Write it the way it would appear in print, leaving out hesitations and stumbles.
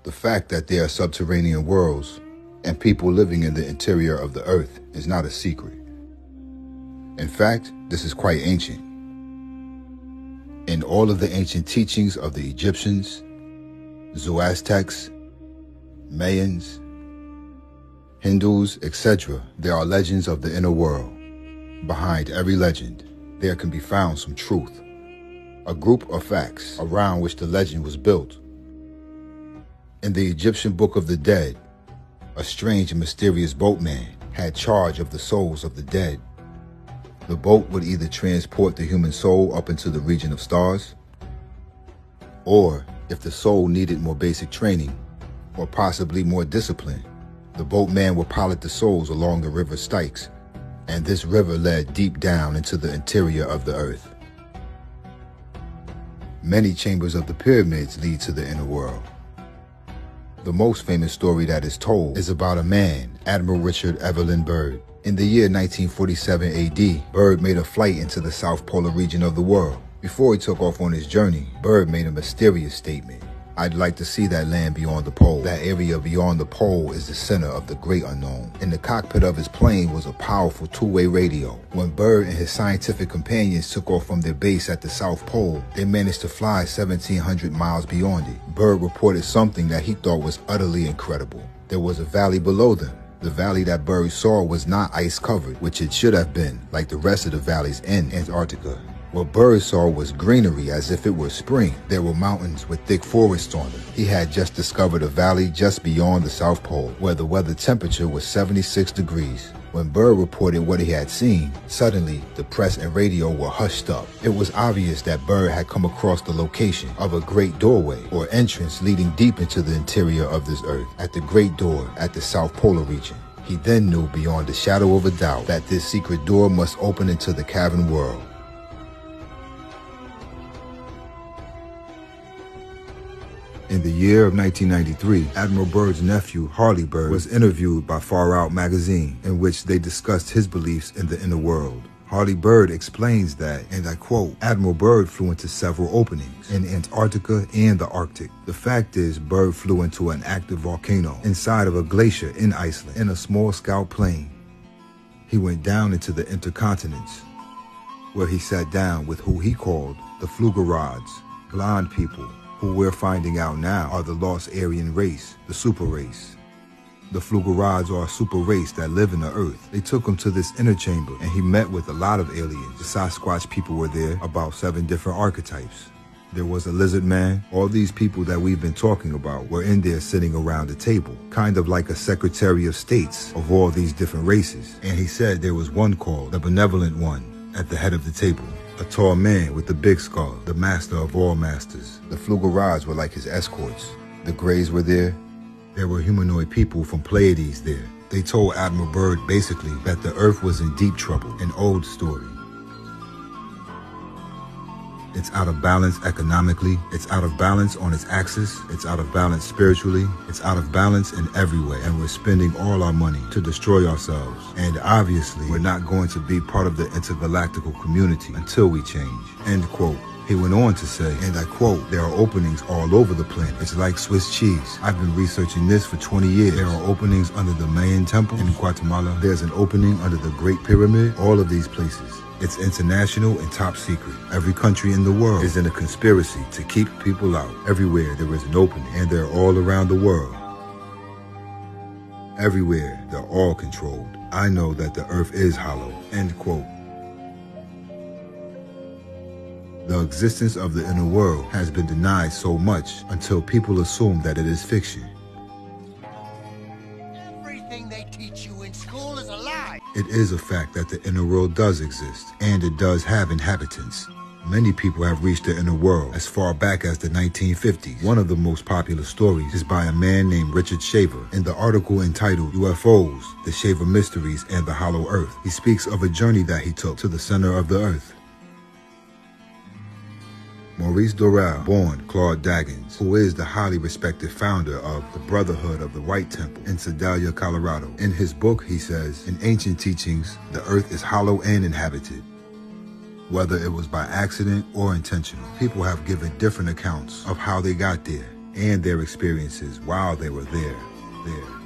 The fact that there are subterranean worlds and people living in the interior of the earth is not a secret. In fact, this is quite ancient. In all of the ancient teachings of the Egyptians, Zoroastrians, Mayans, Hindus, etc., there are legends of the inner world. Behind every legend, there can be found some truth, a group of facts around which the legend was built. In the Egyptian Book of the Dead, a strange and mysterious boatman had charge of the souls of the dead. The boat would either transport the human soul up into the region of stars, or if the soul needed more basic training, or possibly more discipline, the boatman would pilot the souls along the river Styx, and this river led deep down into the interior of the earth. Many chambers of the pyramids lead to the inner world. The most famous story that is told is about a man, Admiral Richard Evelyn Byrd. In the year 1947 AD, Byrd made a flight into the South Polar region of the world. Before he took off on his journey, Byrd made a mysterious statement. "I'd like to see that land beyond the pole. That area beyond the pole is the center of the great unknown." In the cockpit of his plane was a powerful two-way radio. When Byrd and his scientific companions took off from their base at the South Pole, they managed to fly 1,700 miles beyond it. Byrd reported something that he thought was utterly incredible. There was a valley below them. The valley that Byrd saw was not ice-covered, which it should have been, like the rest of the valleys in Antarctica. What Byrd saw was greenery as if it were spring. There were mountains with thick forests on them. He had just discovered a valley just beyond the South Pole, where the weather temperature was 76 degrees. When Byrd reported what he had seen, suddenly the press and radio were hushed up. It was obvious that Byrd had come across the location of a great doorway or entrance leading deep into the interior of this earth, at the Great Door at the South Polar region. He then knew beyond a shadow of a doubt that this secret door must open into the cavern world. In the year of 1993, Admiral Byrd's nephew, Harley Byrd, was interviewed by Far Out magazine, in which they discussed his beliefs in the inner world. Harley Byrd explains that, and I quote, "Admiral Byrd flew into several openings in Antarctica and the Arctic. The fact is, Byrd flew into an active volcano inside of a glacier in Iceland in a small scout plane. He went down into the intercontinents, where he sat down with who he called the Flugerods, blonde people, who we're finding out now are the lost Aryan race, the super race. The Flugerods are a super race that live in the earth. They took him to this inner chamber, and he met with a lot of aliens. The Sasquatch people were there, about 7 different archetypes. There was a lizard man. All these people that we've been talking about were in there sitting around a table, kind of like a secretary of states of all these different races. And he said there was one called the Benevolent One at the head of the table. A tall man with a big skull, the master of all masters. The Flugerods were like his escorts. The Greys were there. There were humanoid people from Pleiades there. They told Admiral Byrd basically that the Earth was in deep trouble, an old story. It's out of balance economically, it's out of balance on its axis, it's out of balance spiritually, it's out of balance in every way, and we're spending all our money to destroy ourselves. And obviously, we're not going to be part of the intergalactical community until we change." End quote. He went on to say, and I quote, "There are openings all over the planet. It's like Swiss cheese. I've been researching this for 20 years. There are openings under the Mayan temple in Guatemala. There's an opening under the Great Pyramid. All of these places. It's international and top secret. Every country in the world is in a conspiracy to keep people out. Everywhere there is an opening, and they're all around the world. Everywhere, they're all controlled. I know that the earth is hollow." End quote. The existence of the inner world has been denied so much until people assume that it is fiction. Everything they teach you in school is a lie. It is a fact that the inner world does exist, and it does have inhabitants. Many people have reached the inner world as far back as the 1950s. One of the most popular stories is by a man named Richard Shaver. In the article entitled UFOs, The Shaver Mysteries and the Hollow Earth, he speaks of a journey that he took to the center of the earth. Maurice Doral, born Claude Daggins, who is the highly respected founder of the Brotherhood of the White Temple in Sedalia, Colorado. In his book, he says, "In ancient teachings, the earth is hollow and inhabited. Whether it was by accident or intentional, people have given different accounts of how they got there. and their experiences while they were there.